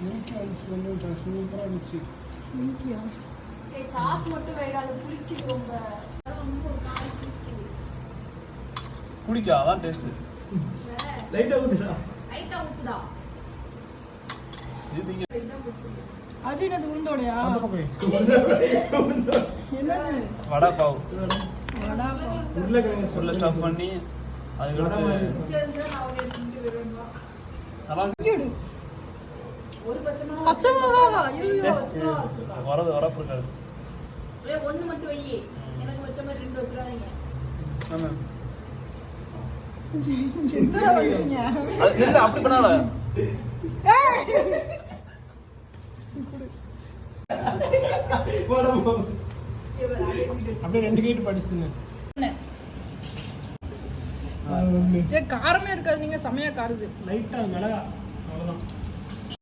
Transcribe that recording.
சூப்பராக இருந்துச்சு. சாஸ் மட்டும் வேகாது, புளிக்குது ரொம்ப. குடிக்கா அதான் டேஸ்ட். லைட்டா ஊத்துடா. லைட்டா ஊத்துடா. இது நீங்க அது என்னது உளுந்தோடையா? அந்த பக்கம் என்னது? வடை பாவ். வடா பாவ். உருளைக்கிழங்கு உள்ள ஸ்டஃப் பண்ணி அதுக்கு சரி நான் ஒரு எடுத்துட்டு வரேன். நல்லா ஒரு பச்சை மிளகாவா? ஐயோ வச்சுடா. வரப்பு இருக்காது. ஒண்ணு மட்டும் வை. எனக்கு வச்ச மாதிரி 2 வச்சிராதீங்க. ஆமா. என்ன பண்றீங்க? அது இல்ல அப்படி பண்ணாத. அப்படியே 2 கேட் படிச்சுன்னு. காரமே இருக்காது, நீங்க செமையா காருது. லைட்டா மிளகா அவ்வளவுதான்.